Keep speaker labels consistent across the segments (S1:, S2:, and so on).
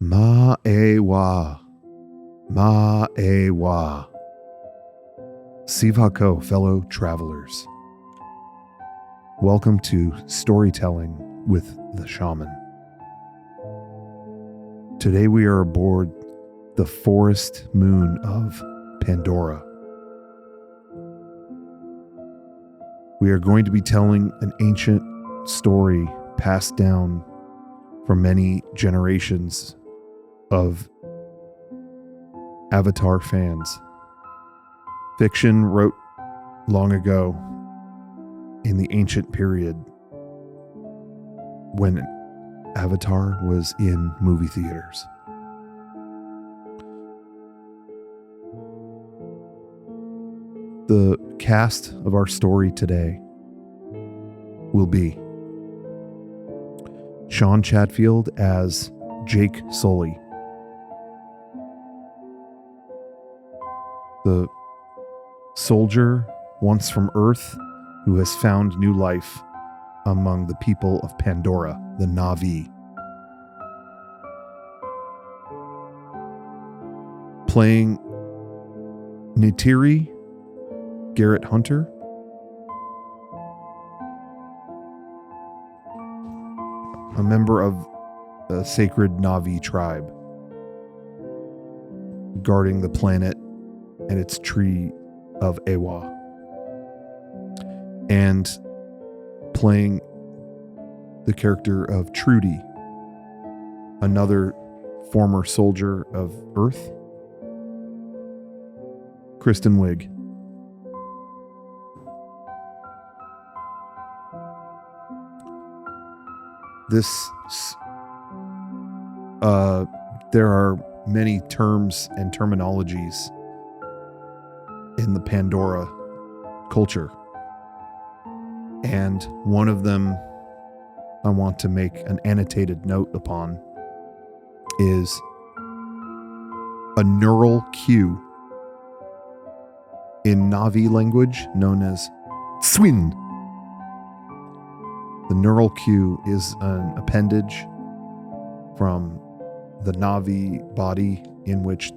S1: Ma'ewa, Ma'ewa. Sivako, fellow travelers. Welcome to Storytelling with the Shaman. Today we are aboard the forest moon of Pandora. We are going to be telling an ancient story passed down from many generations of Avatar fans. Fiction wrote long ago in the ancient period when Avatar was in movie theaters. The cast of our story today will be Sean Chatfield as Jake Sully, the soldier once from Earth who has found new life among the people of Pandora, the Na'vi. Playing Neytiri, Garrett Hunter. A member of the sacred Na'vi tribe, guarding the planet and its tree of Ewa. And playing the character of Trudy, another former soldier of Earth, Kristen Wiig. There are many terms and terminologies in the Pandora culture. And one of them I want to make an annotated note upon is a neural cue in Na'vi language known as swin. The neural cue is an appendage from the Na'vi body in which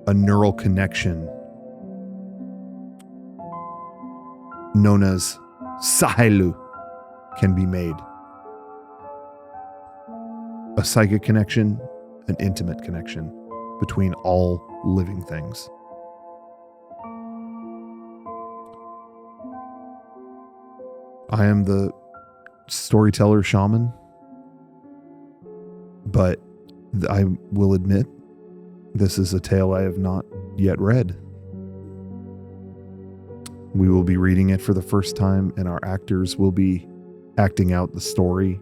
S1: a neural connection known as sahelu can be made. A psychic connection, an intimate connection between all living things. I am the storyteller shaman, but I will admit this is a tale I have not yet read. We will be reading it for the first time, and our actors will be acting out the story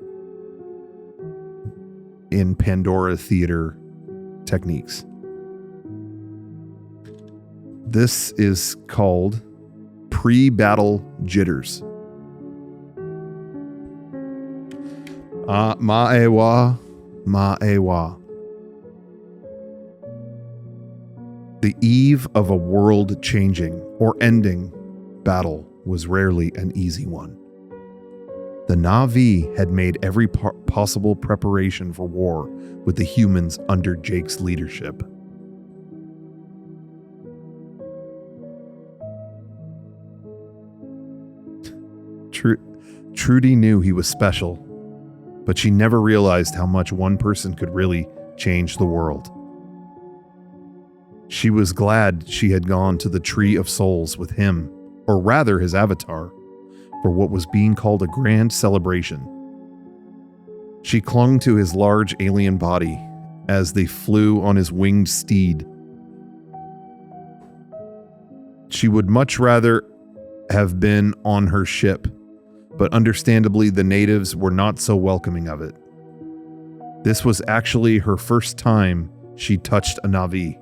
S1: in Pandora theater techniques. This is called Pre-Battle Jitters. Ma'ewa, Ma'ewa. The eve of a world-changing or ending battle was rarely an easy one. The Na'vi had made every possible preparation for war with the humans under Jake's leadership. Trudy knew he was special, but she never realized how much one person could really change the world. She was glad she had gone to the Tree of Souls with him, or rather his avatar, for what was being called a grand celebration. She clung to his large alien body as they flew on his winged steed. She would much rather have been on her ship, but understandably the natives were not so welcoming of it. This was actually her first time she touched a Na'vi.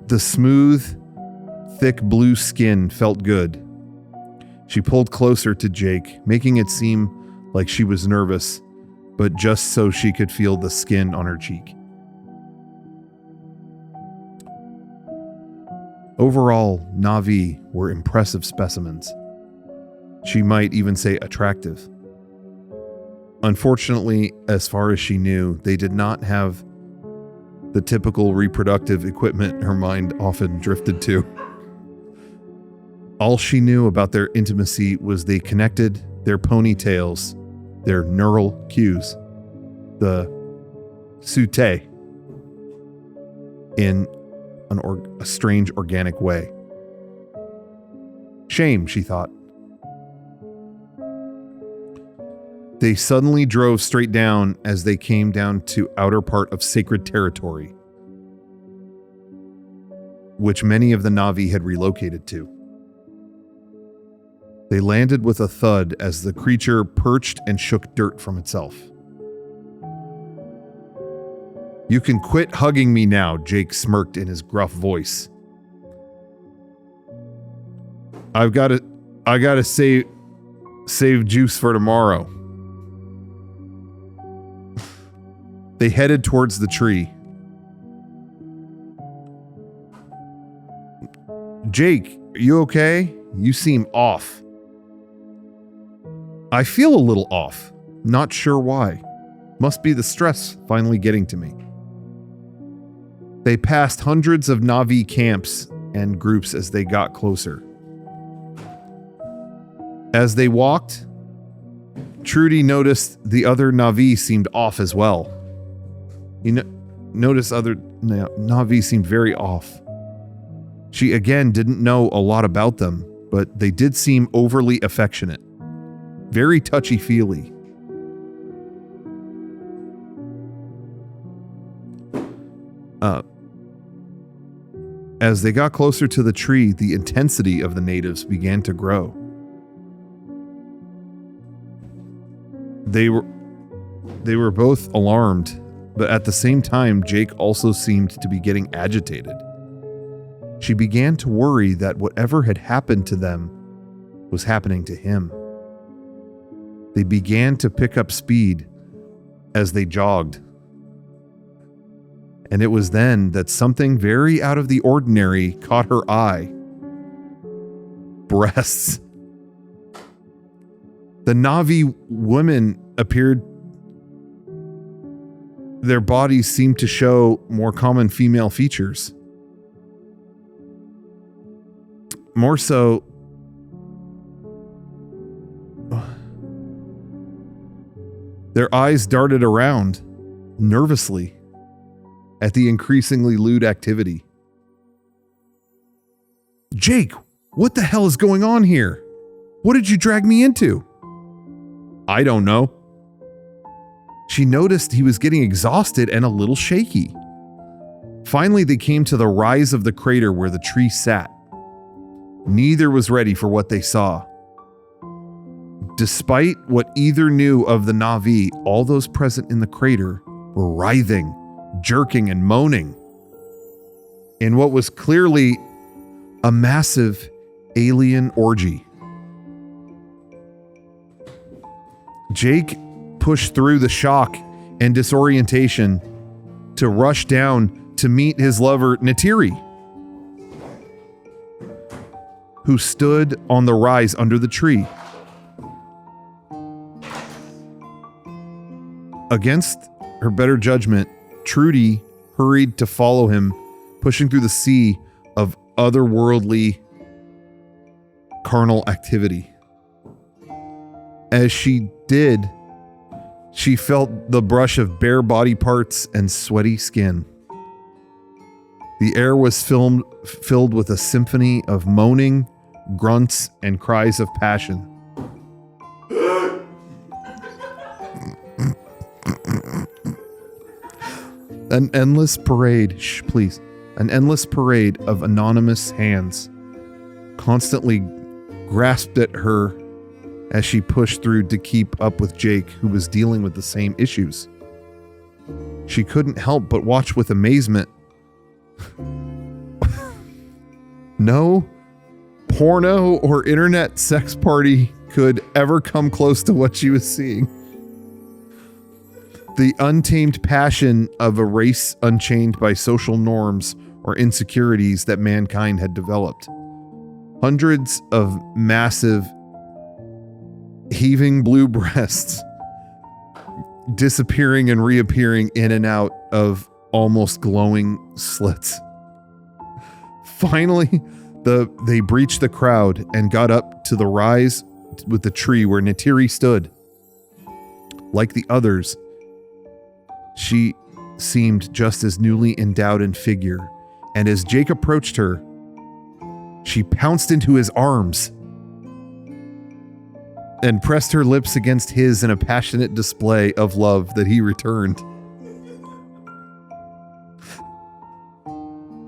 S1: The smooth, thick blue skin felt good. She pulled closer to Jake, making it seem like she was nervous, but just so she could feel the skin on her cheek. Overall, Na'vi were impressive specimens. She might even say attractive. Unfortunately, as far as she knew, they did not have the typical reproductive equipment her mind often drifted to. All she knew about their intimacy was they connected their ponytails, their neural cues, the sute, in a strange organic way. Shame, she thought. They suddenly drove straight down as they came down to outer part of sacred territory, which many of the Na'vi had relocated to. They landed with a thud as the creature perched and shook dirt from itself. "You can quit hugging me now," Jake smirked in his gruff voice. I gotta save juice for tomorrow." They headed towards the tree. "Jake, are you okay? You seem off." "I feel a little off. Not sure why. Must be the stress finally getting to me." They passed hundreds of Na'vi camps and groups as they got closer. As they walked, Trudy noticed the other Na'vi seemed off as well. Notice other Na'vi seemed very off. She again didn't know a lot about them, but they did seem overly affectionate. Very touchy-feely. As they got closer to the tree, the intensity of the natives began to grow. They were both alarmed, but at the same time, Jake also seemed to be getting agitated. She began to worry that whatever had happened to them was happening to him. They began to pick up speed as they jogged. And it was then that something very out of the ordinary caught her eye. Breasts. The Na'vi women appeared. Their bodies seemed to show more common female features. More so, their eyes darted around nervously at the increasingly lewd activity. "Jake, what the hell is going on here? What did you drag me into?" "I don't know." She noticed he was getting exhausted and a little shaky. Finally, they came to the rise of the crater where the tree sat. Neither was ready for what they saw. Despite what either knew of the Na'vi, all those present in the crater were writhing, jerking, and moaning in what was clearly a massive alien orgy. Jake pushed through the shock and disorientation to rush down to meet his lover, Neytiri, who stood on the rise under the tree. Against her better judgment, Trudy hurried to follow him, pushing through the sea of otherworldly carnal activity. As she did, she felt the brush of bare body parts and sweaty skin. The air was filled with a symphony of moaning, grunts, and cries of passion. An endless parade, please. An endless parade of anonymous hands constantly grasped at her as she pushed through to keep up with Jake, who was dealing with the same issues. She couldn't help but watch with amazement. No porno or internet sex party could ever come close to what she was seeing. The untamed passion of a race unchained by social norms or insecurities that mankind had developed. Hundreds of massive, heaving blue breasts disappearing and reappearing in and out of almost glowing slits. Finally, they breached the crowd and got up to the rise with the tree where Neytiri stood. Like the others, she seemed just as newly endowed in figure, and as Jake approached her, she pounced into his arms and pressed her lips against his in a passionate display of love that he returned.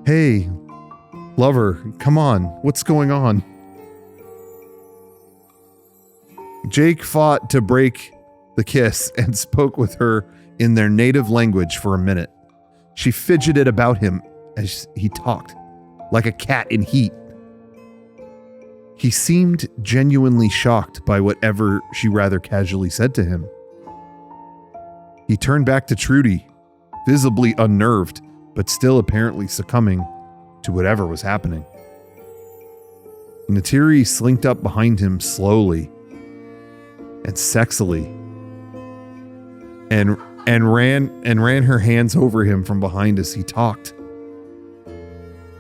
S1: Hey, lover, come on, what's going on? Jake fought to break the kiss and spoke with her in their native language for a minute. She fidgeted about him as he talked, like a cat in heat. He seemed genuinely shocked by whatever she rather casually said to him. He turned back to Trudy, visibly unnerved, but still apparently succumbing to whatever was happening. Neytiri slinked up behind him slowly and sexily and ran her hands over him from behind as he talked.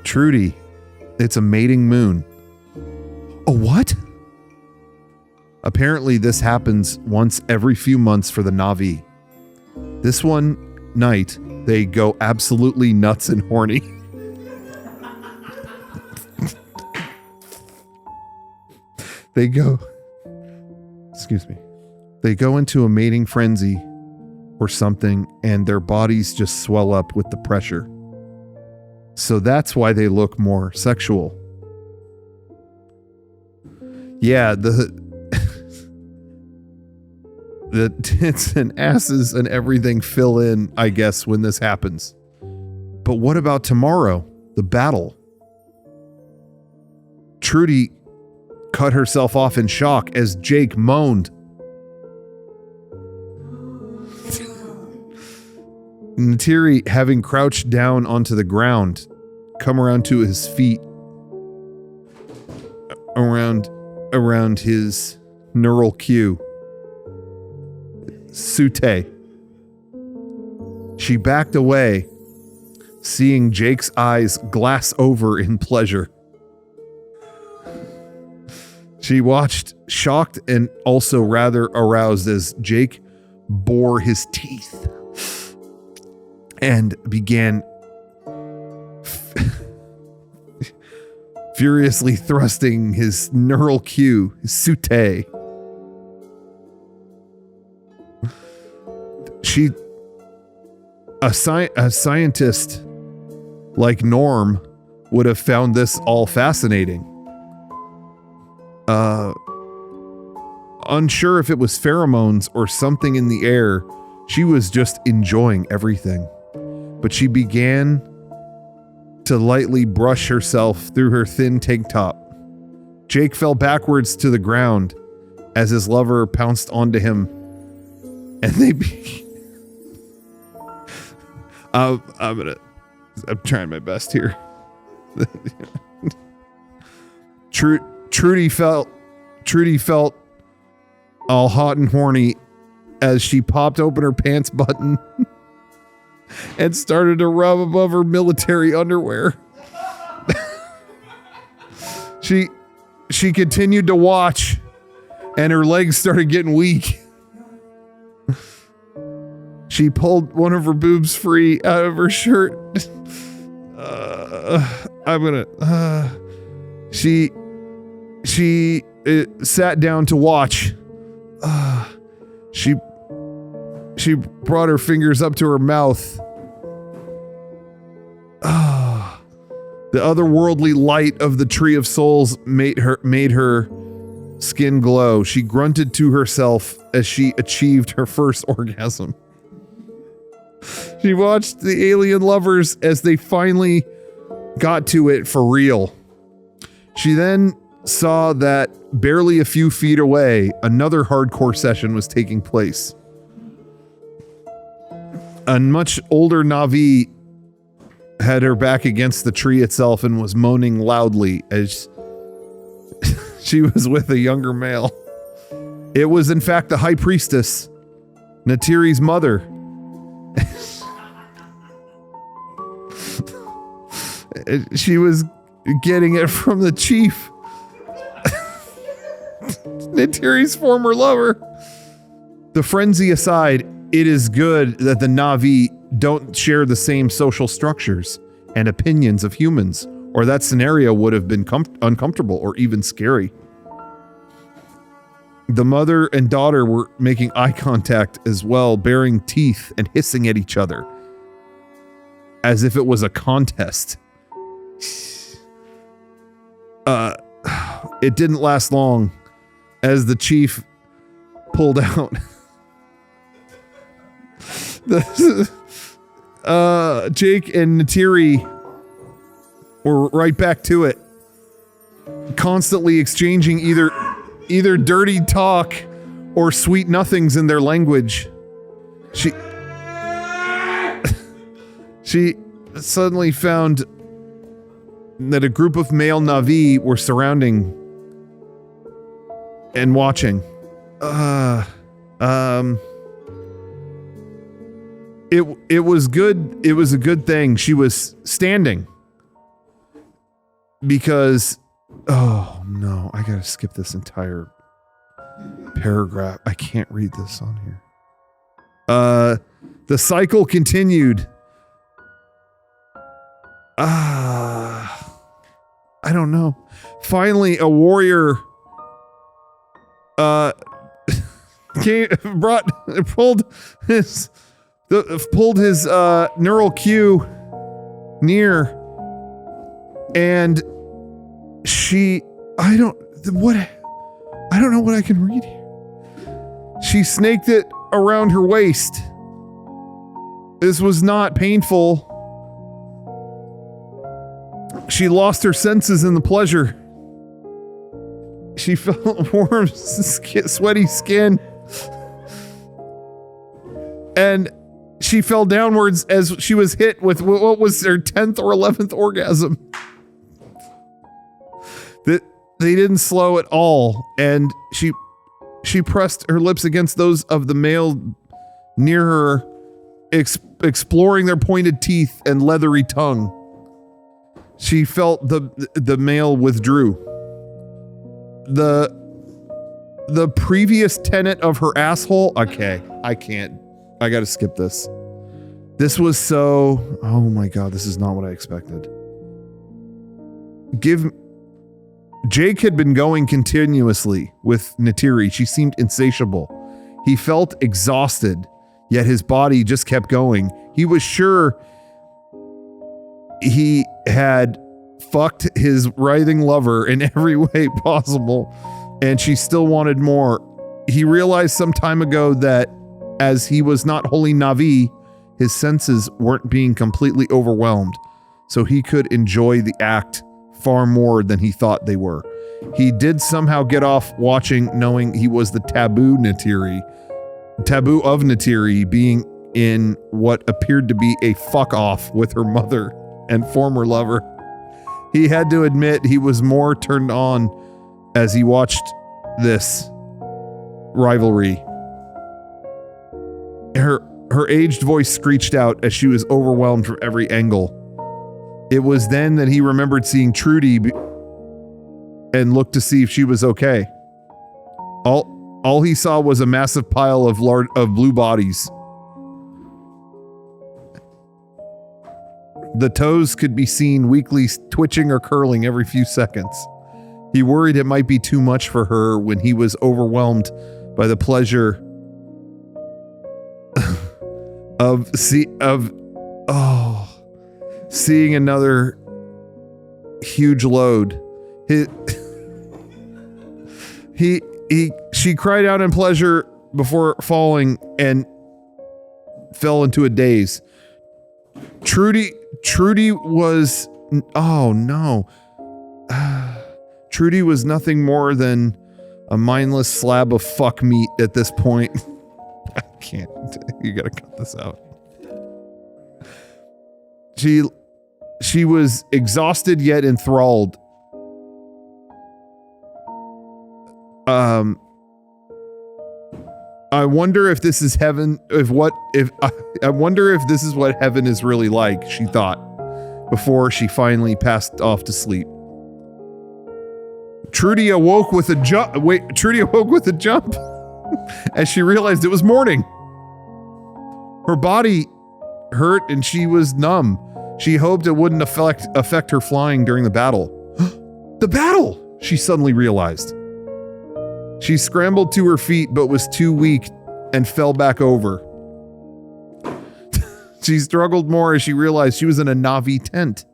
S1: Trudy, it's a mating moon. A what? Apparently this happens once every few months for the Na'vi. This one night, they go absolutely nuts and horny. They go into a mating frenzy or something, and their bodies just swell up with the pressure. So that's why they look more sexual. Yeah, the tits and asses and everything fill in, I guess, when this happens. But what about tomorrow? The battle? Trudy cut herself off in shock as Jake moaned. Neytiri, having crouched down onto the ground, come around to his feet, around his neural cue. Sute. She backed away, seeing Jake's eyes glass over in pleasure. She watched, shocked and also rather aroused, as Jake bore his teeth and began furiously thrusting his neural cue, his sute. A scientist like Norm would have found this all fascinating. Unsure if it was pheromones or something in the air, she was just enjoying everything. But she began to lightly brush herself through her thin tank top. Jake fell backwards to the ground as his lover pounced onto him, and they I'm trying my best here. Trudy felt all hot and horny as she popped open her pants button and started to rub above her military underwear. She continued to watch, and her legs started getting weak. She pulled one of her boobs free out of her shirt. She sat down to watch. She brought her fingers up to her mouth. The otherworldly light of the Tree of Souls made her skin glow. She grunted to herself as she achieved her first orgasm. She watched the alien lovers as they finally got to it for real. She then saw that barely a few feet away, another hardcore session was taking place. A much older Na'vi had her back against the tree itself and was moaning loudly as she was with a younger male. It was in fact the high priestess, Neytiri's mother. She was getting it from the chief. Neytiri's former lover. The frenzy aside, it is good that the Na'vi don't share the same social structures and opinions of humans, or that scenario would have been uncomfortable or even scary. The mother and daughter were making eye contact as well, baring teeth and hissing at each other, as if it was a contest. It didn't last long, as the chief pulled out Jake and Neytiri were right back to it, constantly exchanging either dirty talk or sweet nothings in their language. She suddenly found that a group of male Na'vi were surrounding and watching. It was good. It was a good thing she was standing, because, oh no, I gotta skip this entire paragraph. I can't read this on here. The cycle continued. I don't know. Finally, a warrior pulled his neural cue near, and I don't know what I can read here. She snaked it around her waist. This was not painful. She lost her senses in the pleasure. She felt warm, sweaty skin. And she fell downwards as she was hit with what was her 10th or 11th orgasm. They didn't slow at all, and she pressed her lips against those of the male near her, exploring their pointed teeth and leathery tongue. She felt the male withdrew. The previous tenet of her asshole. Okay, I can't. I gotta skip this. This was so... Oh my god, this is not what I expected. Jake had been going continuously with Neytiri. She seemed insatiable. He felt exhausted, yet his body just kept going. He was sure he had fucked his writhing lover in every way possible, and she still wanted more. He realized some time ago that as he was not wholly Na'vi, his senses weren't being completely overwhelmed, so he could enjoy the act far more than he thought they were. He did somehow get off watching, knowing he was the taboo of Neytiri, being in what appeared to be a fuck-off with her mother and former lover. He had to admit he was more turned on as he watched this rivalry. Her aged voice screeched out as she was overwhelmed from every angle. It was then that he remembered seeing Trudy and looked to see if she was okay. All he saw was a massive pile of blue bodies. The toes could be seen weakly twitching or curling every few seconds. He worried it might be too much for her when he was overwhelmed by the pleasure of seeing another huge load. She cried out in pleasure before falling and fell into a daze. Trudy was, oh no. Trudy was nothing more than a mindless slab of fuck meat at this point. I can't, you gotta cut this out. She was exhausted yet enthralled. I wonder if this is heaven, I wonder if this is what heaven is really like, she thought, before she finally passed off to sleep. Trudy awoke with a jump as she realized it was morning. Her body hurt and she was numb. She hoped it wouldn't affect her flying during the battle. The battle, she suddenly realized. She scrambled to her feet but was too weak and fell back over. She struggled more as she realized she was in a Na'vi tent.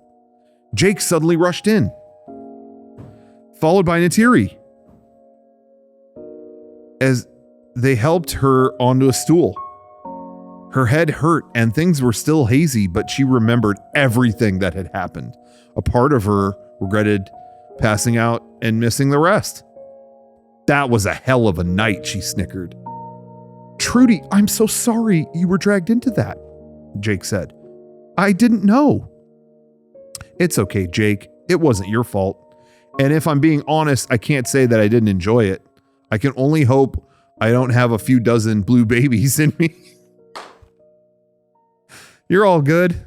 S1: Jake suddenly rushed in, followed by Neytiri, as they helped her onto a stool. Her head hurt and things were still hazy, but she remembered everything that had happened. A part of her regretted passing out and missing the rest. That was a hell of a night, she snickered. Trudy, I'm so sorry you were dragged into that, Jake said. I didn't know. It's okay, Jake. It wasn't your fault. And if I'm being honest, I can't say that I didn't enjoy it. I can only hope I don't have a few dozen blue babies in me. You're all good.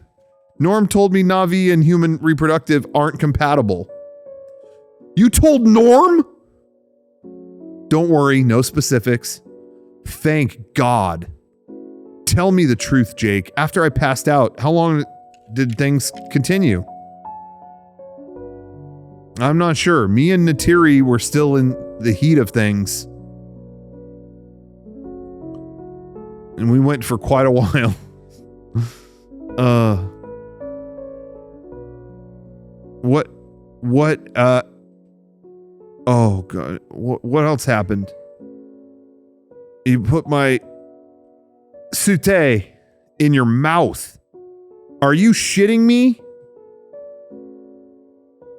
S1: Norm told me Na'vi and human reproductive aren't compatible. You told Norm? Don't worry, no specifics. Thank God. Tell me the truth, Jake. After I passed out, how long did things continue? I'm not sure. Me and Neytiri were still in the heat of things. And we went for quite a while. Oh God, what else happened? You put my sauté in your mouth. Are you shitting me?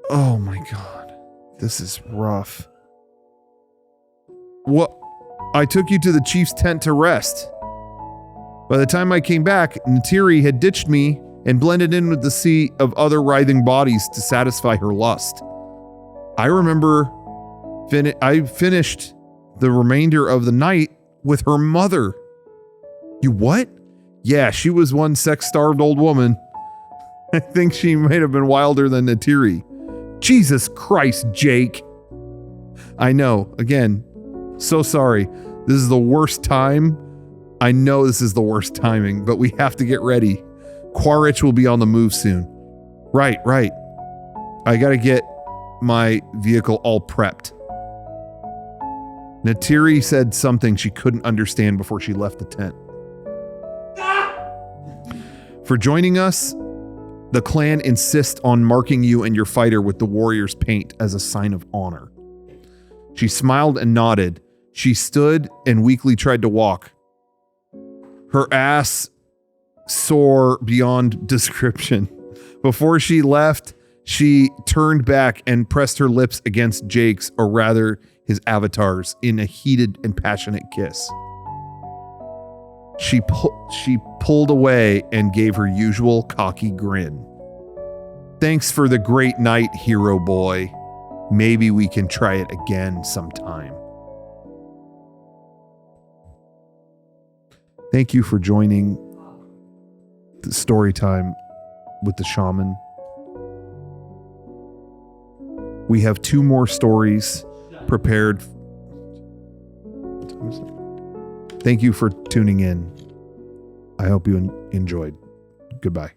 S1: Oh my God, this is rough. What? I took you to the chief's tent to rest. By the time I came back, Neytiri had ditched me and blended in with the sea of other writhing bodies to satisfy her lust. I remember I finished the remainder of the night with her mother. You what? Yeah, she was one sex-starved old woman. I think she might have been wilder than Neytiri. Jesus Christ, Jake. I know, again, so sorry. This is the worst time. I know this is the worst timing, but we have to get ready. Quaritch will be on the move soon. Right. I gotta get my vehicle all prepped. Neytiri said something she couldn't understand before she left the tent. For joining us, the clan insists on marking you and your fighter with the warrior's paint as a sign of honor. She smiled and nodded. She stood and weakly tried to walk. Her ass sore beyond description. Before she left, she turned back and pressed her lips against Jake's, or rather his avatar's, in a heated and passionate kiss. She pulled away and gave her usual cocky grin. Thanks for the great night, hero boy. Maybe we can try it again sometime. Thank you for joining the story time with the shaman. We have 2 more stories prepared. Thank you for tuning in. I hope you enjoyed. Goodbye.